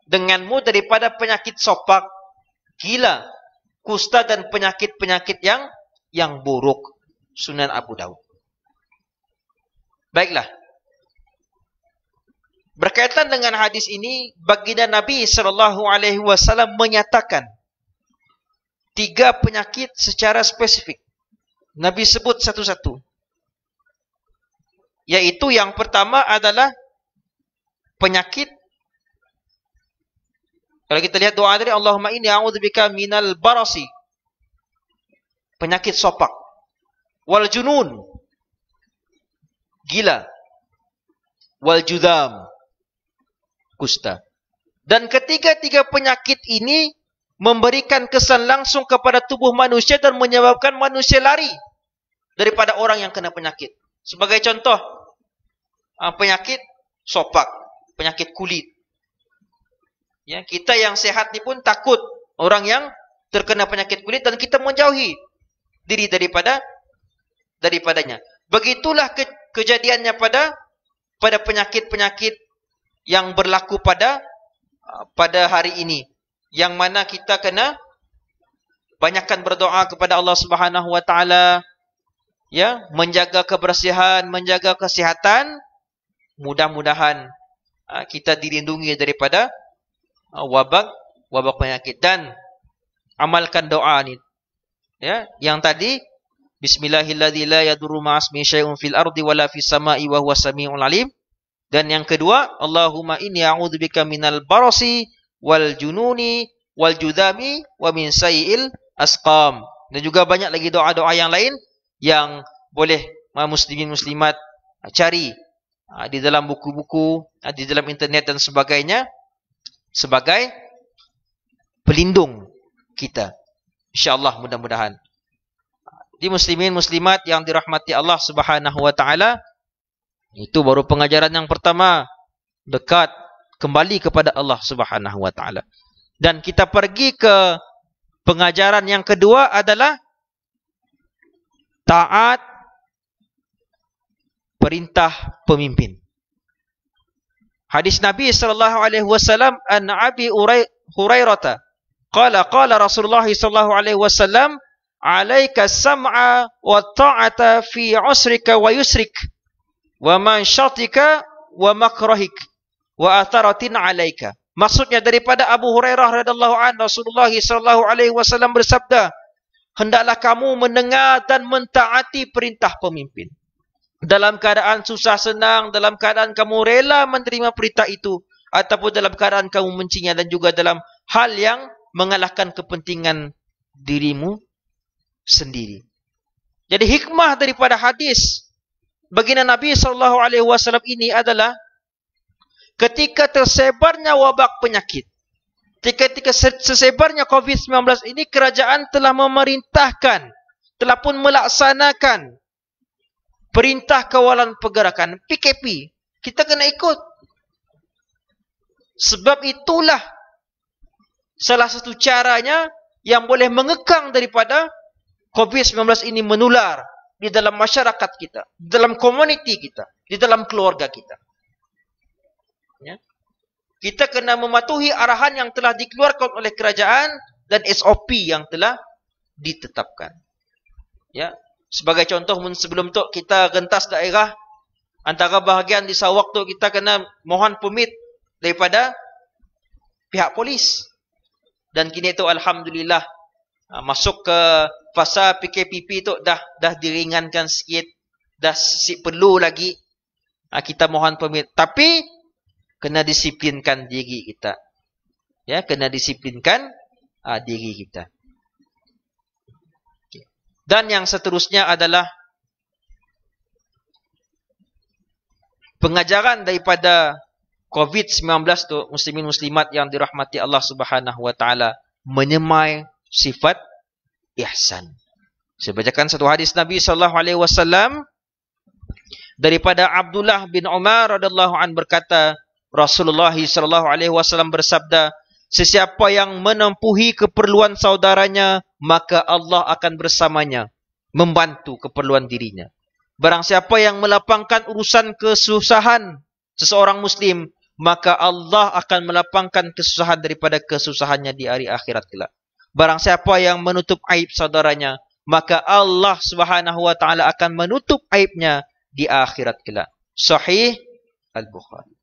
denganmu daripada penyakit sopak, gila, kusta dan penyakit-penyakit yang buruk. Sunan Abu Daud. Baiklah. Berkaitan dengan hadis ini, baginda Nabi sallallahu alaihi wasallam menyatakan 3 penyakit secara spesifik. Nabi sebut satu-satu. Yaitu yang pertama adalah penyakit, kalau kita lihat doa tadi, Allahumma inni a'udzubika minal barasi, penyakit sopak, wal junun, gila, wal judham, kusta. Dan ketiga-tiga penyakit ini memberikan kesan langsung kepada tubuh manusia dan menyebabkan manusia lari daripada orang yang kena penyakit. Sebagai contoh, penyakit sopak, penyakit kulit. Ya, kita yang sehat ni pun takut orang yang terkena penyakit kulit dan kita menjauhi diri daripadanya. Begitulah kejadiannya pada penyakit-penyakit yang berlaku pada hari ini, yang mana kita kena banyakkan berdoa kepada Allah Subhanahu wa taala, ya, menjaga kebersihan, menjaga kesihatan. Mudah-mudahan kita dilindungi daripada wabak penyakit, dan amalkan doa ni. Ya, yang tadi bismillahilladzi la yadurru ma'asmihi syai'un fil ardi wala fis sama'i wa huwas samiul alim. Dan yang kedua, Allahumma inni a'udzubika minal barasi wal jununi wal judhami wa min sayyi'il asqam. Dan juga banyak lagi doa-doa yang lain yang boleh muslimin muslimat cari di dalam buku-buku, di dalam internet dan sebagainya, sebagai pelindung kita. InsyaAllah, mudah-mudahan. Di muslimin muslimat yang dirahmati Allah Subhanahu wa taala, itu baru pengajaran yang pertama, dekat kembali kepada Allah Subhanahu wa taala. Dan kita pergi ke Pengajaran yang kedua adalah taat perintah pemimpin. Hadis Nabi sallallahu alaihi wasallam an Abi Hurairah qala Rasulullah sallallahu alaihi wasallam alaika sam'a wa ta'ata fi usrika wa yusrik wa manshatika wa makrahik wa atharatin alaika. Maksudnya daripada Abu Hurairah radhiyallahu anhu, Rasulullah sallallahu alaihi wasallam bersabda, hendaklah kamu mendengar dan mentaati perintah pemimpin. Dalam keadaan susah senang, dalam keadaan kamu rela menerima perintah itu, ataupun dalam keadaan kamu mencinya, dan juga dalam hal yang mengalahkan kepentingan dirimu sendiri. Jadi hikmah daripada hadis baginda Nabi SAW ini adalah ketika tersebarnya wabak penyakit, ketika tersebarnya COVID-19 ini, kerajaan telah memerintahkan, telah pun melaksanakan perintah kawalan pergerakan, PKP. Kita kena ikut. Sebab itulah salah satu caranya yang boleh mengekang daripada COVID-19 ini menular di dalam masyarakat kita, di dalam komuniti kita, di dalam keluarga kita. Ya. Kita kena mematuhi arahan yang telah dikeluarkan oleh kerajaan dan SOP yang telah ditetapkan. Ya. Sebagai contoh, sebelum tu kita gentas daerah, antara bahagian di Sarawak tu kita kena mohon permit daripada pihak polis. Dan kini tu alhamdulillah masuk ke fasa PKPP tu dah diringankan sikit, dah perlu lagi kita mohon permit. Tapi kena disiplinkan diri kita. Ya, kena disiplinkan diri kita. Dan yang seterusnya adalah pengajaran daripada COVID-19 tu, muslimin muslimat yang dirahmati Allah Subhanahu wa taala, menyemai sifat ihsan. Saya bacakan satu hadis Nabi sallallahu alaihi wasallam daripada Abdullah bin Umar radhiyallahu an berkata, Rasulullah sallallahu alaihi wasallam bersabda, sesiapa yang menempuhi keperluan saudaranya, maka Allah akan bersamanya, membantu keperluan dirinya. Barang siapa yang melapangkan urusan kesusahan seseorang muslim, maka Allah akan melapangkan kesusahan daripada kesusahannya di hari akhirat kelak. Barang siapa yang menutup aib saudaranya, maka Allah Subhanahu wa taala akan menutup aibnya di akhirat kelak. Sahih Al-Bukhari.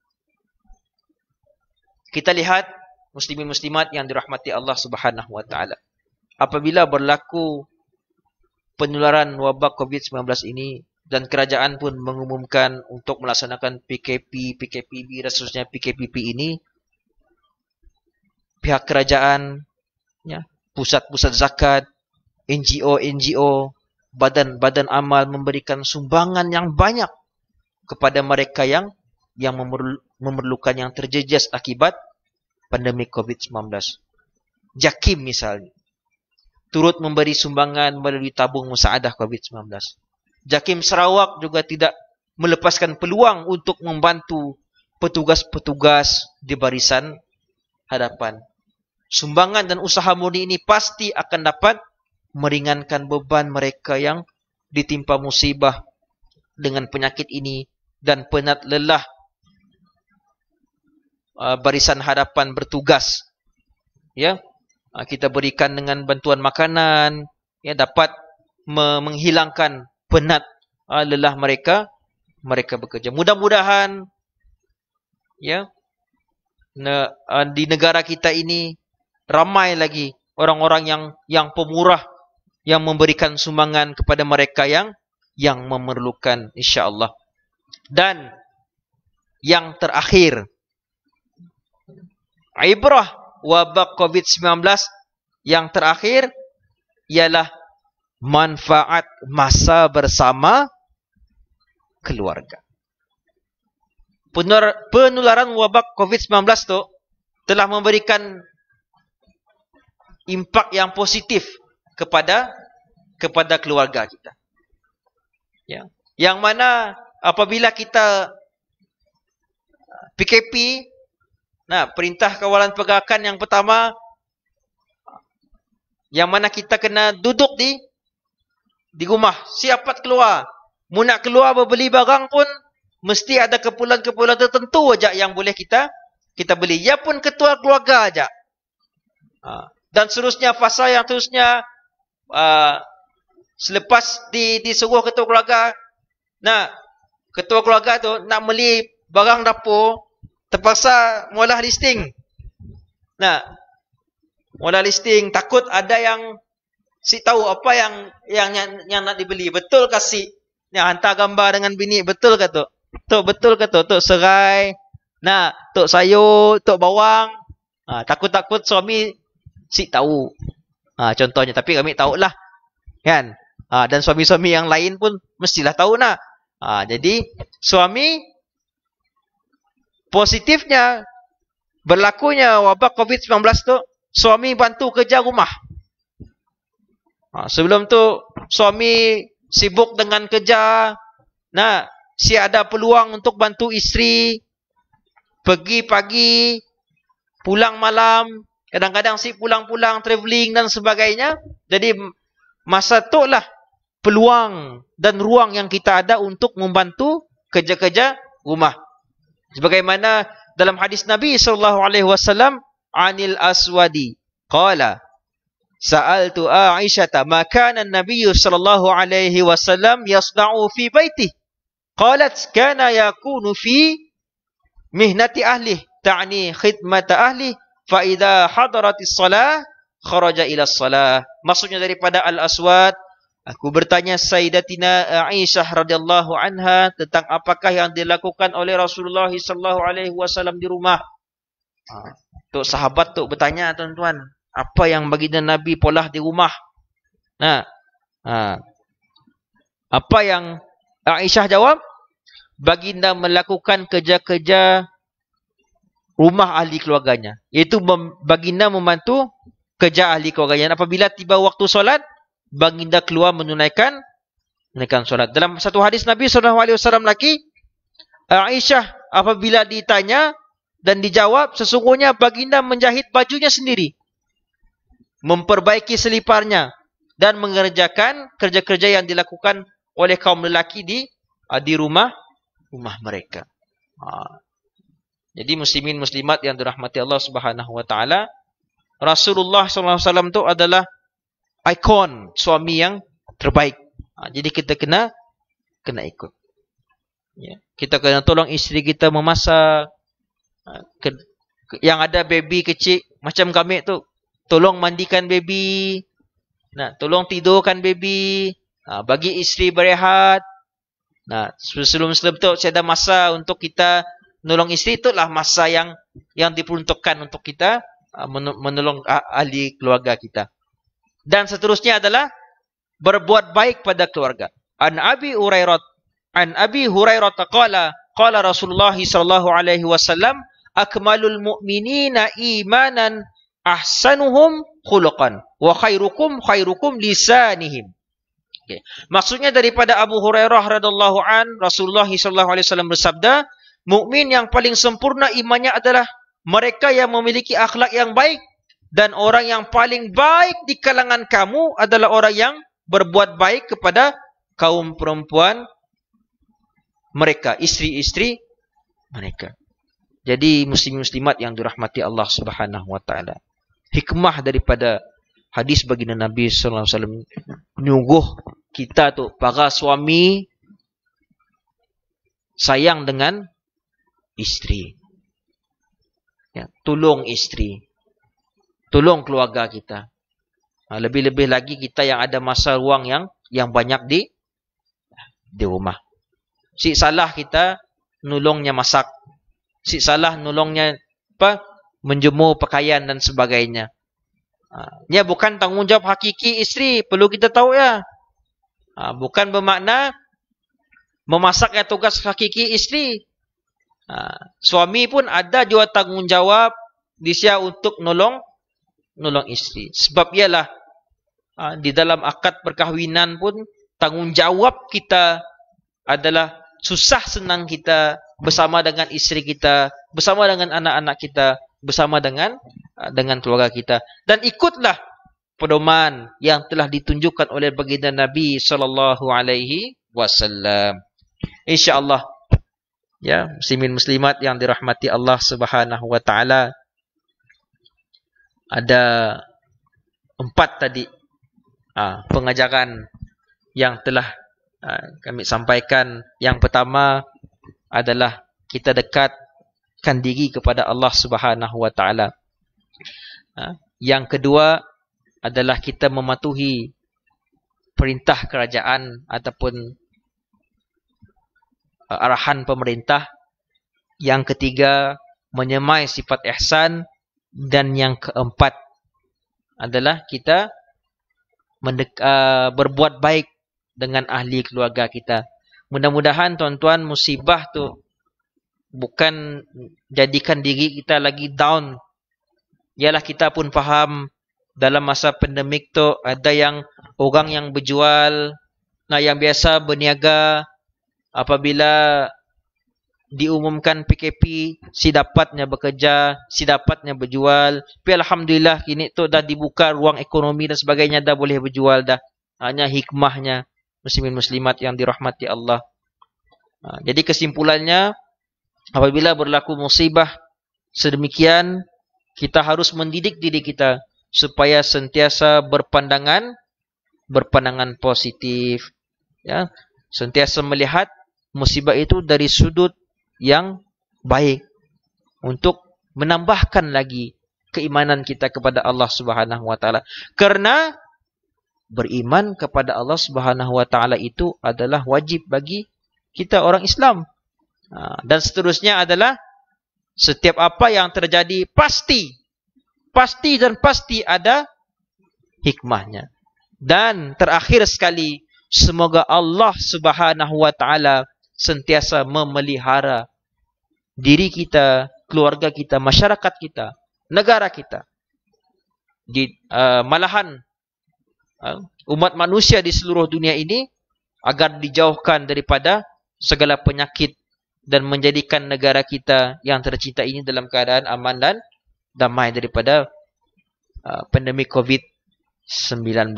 Kita lihat muslimin muslimat yang dirahmati Allah Subhanahu wa taala. Apabila berlaku penularan wabak COVID-19 ini dan kerajaan pun mengumumkan untuk melaksanakan PKP, PKPB dan seterusnya PKPP ini, pihak kerajaan, ya, pusat-pusat zakat, NGO, badan-badan amal memberikan sumbangan yang banyak kepada mereka yang memerlukan, yang terjejas akibat pandemik COVID-19. JAKIM misalnya turut memberi sumbangan melalui tabung musaadah COVID-19. JAKIM Sarawak juga tidak melepaskan peluang untuk membantu petugas-petugas di barisan hadapan. Sumbangan dan usaha murni ini pasti akan dapat meringankan beban mereka yang ditimpa musibah dengan penyakit ini dan penat lelah barisan hadapan bertugas. Ya, kita berikan dengan bantuan makanan, ya, dapat menghilangkan penat lelah mereka bekerja. Mudah-mudahan, ya, di negara kita ini ramai lagi orang-orang yang pemurah yang memberikan sumbangan kepada mereka yang memerlukan, insya-Allah. Dan yang terakhir, ibrah wabak COVID-19 yang terakhir ialah manfaat masa bersama keluarga. Penularan wabak COVID-19 tu telah memberikan impak yang positif kepada keluarga kita. Ya. Yang mana apabila kita PKP, perintah kawalan pergerakan yang pertama, Yang mana kita kena duduk di rumah. Siapa keluar. Mu nak keluar berbeli barang pun, mesti ada keperluan-keperluan tertentu aja yang boleh kita beli. Ia pun ketua keluarga aja. Dan seterusnya, fasa yang terusnya, selepas disuruh ketua keluarga, nah, ketua keluarga tu nak beli barang dapur, terpaksa mula listing. Nah, mula listing, takut ada yang si tahu apa yang nak dibeli. Betul kasih. Yang hantar gambar dengan bini, betul ke tu? Tok betul ke tu? Tok serai. Nah, tok sayur, tok bawang. Takut-takut suami si tahu. Contohnya, tapi kami tahulah. Kan? Dan suami-suami yang lain pun mestilah tahu nak. Jadi suami positifnya berlakunya wabak COVID-19 tu, suami bantu kerja rumah. Sebelum tu suami sibuk dengan kerja. Nah, si ada peluang untuk bantu isteri pergi pagi, pulang malam. Kadang-kadang si pulang-pulang travelling dan sebagainya. Jadi masa tu lah peluang dan ruang yang kita ada untuk membantu kerja-kerja rumah. Sebagaimana dalam hadis Nabi SAW, Anil Aswadi qala sa'altu Aisyata ma kana an-nabiy sallallahu alaihi wasallam yasna'u fi baitihi qalat kana yakunu fi mihnati ahli ta'ni khidmata ahli fa idza hadaratis shalah kharaja ila shalah. Maksudnya daripada Al-Aswad, aku bertanya Sayyidatina Aisyah radhiyallahu anha tentang apakah yang dilakukan oleh Rasulullah sallallahu alaihi wasallam di rumah. Tok sahabat tu bertanya, tuan-tuan, apa yang baginda Nabi polah di rumah? Nah, apa yang Aisyah jawab? Baginda melakukan kerja-kerja rumah ahli keluarganya. Iaitu baginda membantu kerja ahli keluarganya. Apabila tiba waktu solat, baginda keluar menunaikan solat. Dalam satu hadis Nabi SAW lagi, Aisyah apabila ditanya dan dijawab, sesungguhnya baginda menjahit bajunya sendiri, memperbaiki seliparnya, dan mengerjakan kerja-kerja yang dilakukan oleh kaum lelaki di rumah mereka. Jadi muslimin muslimat yang dirahmati Allah Subhanahu wa taala, Rasulullah SAW itu adalah ikon suami yang terbaik. Jadi kita kena ikut. Ya. Kita kena tolong isteri kita memasak. Yang ada baby kecil macam kami tu, tolong mandikan baby. Nah, tolong tidurkan baby. Bagi isteri berehat. Nah, sebelum tu saya ada masa untuk kita menolong isteri, itulah masa yang diperuntukkan untuk kita menolong ahli keluarga kita. Dan seterusnya adalah berbuat baik pada keluarga. An Abi Hurairah qala Rasulullah sallallahu alaihi wasallam akmalul mu'minina imanan ahsanuhum khuluqan wa khairukum lisanihim. Okay. Maksudnya daripada Abu Hurairah radhiyallahu an, Rasulullah sallallahu alaihi wasallam bersabda, mukmin yang paling sempurna imannya adalah mereka yang memiliki akhlak yang baik, dan orang yang paling baik di kalangan kamu adalah orang yang berbuat baik kepada kaum perempuan mereka, istri-istri mereka. Jadi muslim-muslimat yang dirahmati Allah Subhanahu wa taala, hikmah daripada hadis baginda Nabi sallallahu alaihi wasallam menyuguh kita tu, para suami, sayang dengan istri. Ya, tolong istri. Tolong keluarga kita. Lebih-lebih lagi kita yang ada masa ruang yang banyak di rumah. Si salah kita nolongnya masak. Si salah nolongnya menjemur pakaian dan sebagainya. Ia bukan tanggungjawab hakiki isteri, perlu kita tahu ya. Bukan bermakna memasak yang tugas hakiki isteri. Suami pun ada juga tanggungjawab dia untuk nolong isteri. Sebab ialah di dalam akad perkahwinan pun tanggungjawab kita adalah susah senang kita bersama dengan isteri kita, bersama dengan anak-anak kita, bersama dengan keluarga kita. Dan ikutlah pedoman yang telah ditunjukkan oleh baginda Nabi sallallahu alaihi wasallam. Insyaallah, ya, muslimin muslimat yang dirahmati Allah Subhanahu wa taala, ada 4 tadi pengajaran yang telah kami sampaikan. Yang pertama adalah kita dekatkan diri kepada Allah Subhanahu wa taala. Yang kedua adalah kita mematuhi perintah kerajaan ataupun arahan pemerintah. Yang ketiga, menyemai sifat ihsan. Dan yang keempat adalah kita berbuat baik dengan ahli keluarga kita. Mudah-mudahan tuan-tuan, musibah tu bukan jadikan diri kita lagi down. Yalah, kita pun faham dalam masa pandemik tu ada yang orang yang berjual, yang biasa berniaga, apabila diumumkan PKP, si dapatnya bekerja, si dapatnya berjual. Tapi alhamdulillah kini tu dah dibuka ruang ekonomi dan sebagainya, dah boleh berjual dah. Hanya hikmahnya, muslimin muslimat yang dirahmati Allah. Jadi kesimpulannya, apabila berlaku musibah sedemikian, kita harus mendidik diri kita supaya sentiasa berpandangan positif, ya, sentiasa melihat musibah itu dari sudut yang baik untuk menambahkan lagi keimanan kita kepada Allah Subhanahu wa taala. Karena beriman kepada Allah Subhanahu wa taala itu adalah wajib bagi kita orang Islam. Dan seterusnya adalah setiap apa yang terjadi pasti ada hikmahnya. Dan terakhir sekali, semoga Allah Subhanahu wa taala sentiasa memelihara diri kita, keluarga kita, masyarakat kita, negara kita. Malahan umat manusia di seluruh dunia ini agar dijauhkan daripada segala penyakit dan menjadikan negara kita yang tercinta ini dalam keadaan aman dan damai daripada pandemik COVID-19.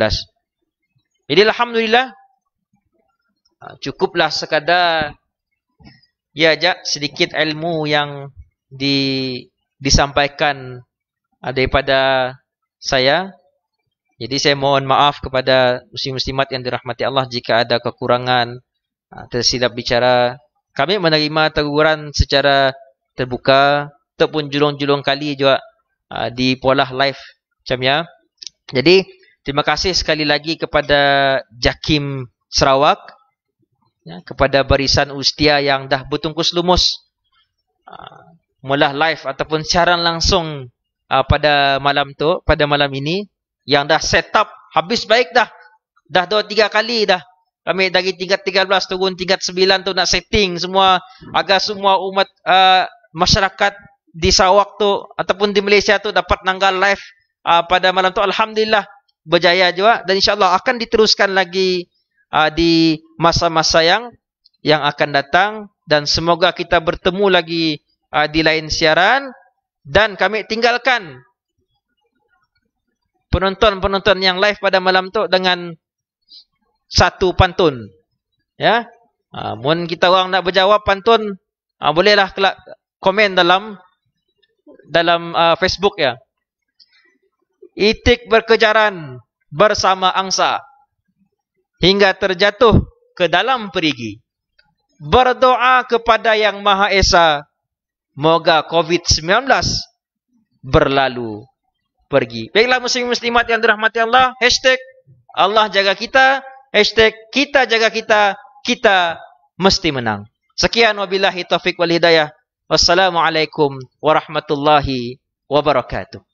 Jadi alhamdulillah, cukuplah sekadar sedikit ilmu yang disampaikan daripada saya. Jadi saya mohon maaf kepada muslim-muslimat yang dirahmati Allah jika ada kekurangan, tersilap bicara. Kami menerima teguran secara terbuka ataupun julung-julung kali juga di pola live macam ya. Jadi terima kasih sekali lagi kepada Jakim Sarawak, ya, kepada barisan Ustia yang dah bertungkus lumus mula live ataupun siaran langsung pada malam ini, yang dah set up habis baik dah 2-3 kali dah. Kami dari tingkat 13 turun tingkat 9 tu nak setting semua agar semua umat masyarakat di Sarawak tu ataupun di Malaysia tu dapat nanggal live pada malam tu. Alhamdulillah berjaya juga, dan insyaAllah akan diteruskan lagi di masa-masa yang akan datang, dan semoga kita bertemu lagi di lain siaran. Dan kami tinggalkan penonton-penonton yang live pada malam tu dengan satu pantun, ya. Mun kita orang nak berjawab pantun, bolehlah komen dalam Facebook, ya. Itik berkejaran bersama angsa hingga terjatuh ke dalam perigi. Berdoa kepada Yang Maha Esa, moga COVID-19 berlalu pergi. Baiklah muslim-muslimat yang dirahmati Allah, hashtag Allah jaga kita, hashtag kita jaga kita, kita mesti menang. Sekian, wabillahi taufiq wal hidayah. Wassalamualaikum warahmatullahi wabarakatuh.